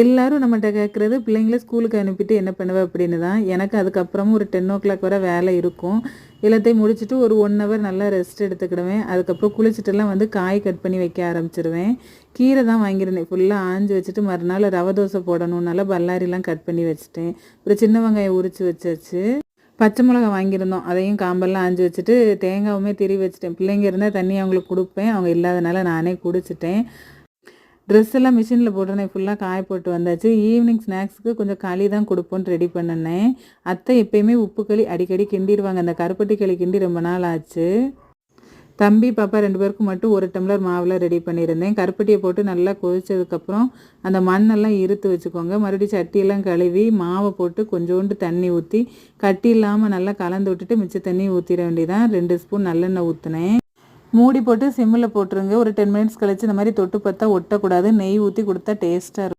எல்லாரும் நம்மகிட்ட கேட்குறது பிள்ளைங்கள ஸ்கூலுக்கு அனுப்பிட்டு என்ன பண்ணுவ அப்படின்னு தான். எனக்கு அதுக்கப்புறமும் ஒரு 10:00 வரை வேலை இருக்கும். எல்லாத்தையும் முடிச்சுட்டு ஒரு 1 ஹவர் நல்லா ரெஸ்ட் எடுத்துக்கிடுவேன். அதுக்கப்புறம் குளிச்சுட்டுலாம் வந்து காய் கட் பண்ணி வைக்க ஆரம்பிச்சிருவேன். கீரை தான் வாங்கியிருந்தேன். ஃபுல்லாக ஆஞ்சு வச்சுட்டு மறுநாள் ரவை தோசை போடணும்னால பல்லாரிலாம் கட் பண்ணி வச்சுட்டேன். ஒரு சின்ன வெங்காயம் உரித்து வச்சாச்சு. பச்சை மிளகா வாங்கியிருந்தோம். அதையும் காம்பெல்லாம் ஆஞ்சு வச்சுட்டு தேங்காவுமே திருவி வச்சுட்டேன். பிள்ளைங்க இருந்தால் தண்ணி அவங்களுக்கு கொடுப்பேன். அவங்க இல்லாதனால நானே குடிச்சிட்டேன். ட்ரெஸ் எல்லாம் மிஷினில் போட்டிருந்தேன். ஃபுல்லாக காய போட்டு வந்தாச்சு. ஈவினிங் ஸ்நாக்ஸுக்கு கொஞ்சம் களி தான் கொடுப்போன்னு ரெடி பண்ணினேன். அத்தை எப்பயுமே உப்பு களி அடிக்கடி கிண்டிடுவாங்க. அந்த கருப்பட்டி களி கிண்டி ரொம்ப நாள் ஆச்சு. தம்பி பாப்பா 2 பேருக்கும் மட்டும் 1 டம்ளர் மாவில் ரெடி பண்ணியிருந்தேன். கருப்பட்டியை போட்டு நல்லா கொதிச்சதுக்கப்புறம் அந்த மண்ணெல்லாம் இருத்து வச்சுக்கோங்க. மறுபடியும் சட்டியெல்லாம் கழுவி மாவை போட்டு கொஞ்சோண்டு தண்ணி ஊற்றி கட்டி இல்லாமல் நல்லா கலந்து விட்டுட்டு மிச்ச தண்ணி ஊற்றிட வேண்டியதான். 2 ஸ்பூன் நல்லெண்ணெய் ஊற்றினேன். மூடி போட்டு சிம்மில் போட்டுருங்க. ஒரு 10 மினிட்ஸ் கழிச்சு இந்த மாதிரி தொட்டு பார்த்தா ஒட்டக்கூடாது. நெய் ஊற்றி கொடுத்தா டேஸ்ட்டாக இருக்கும்.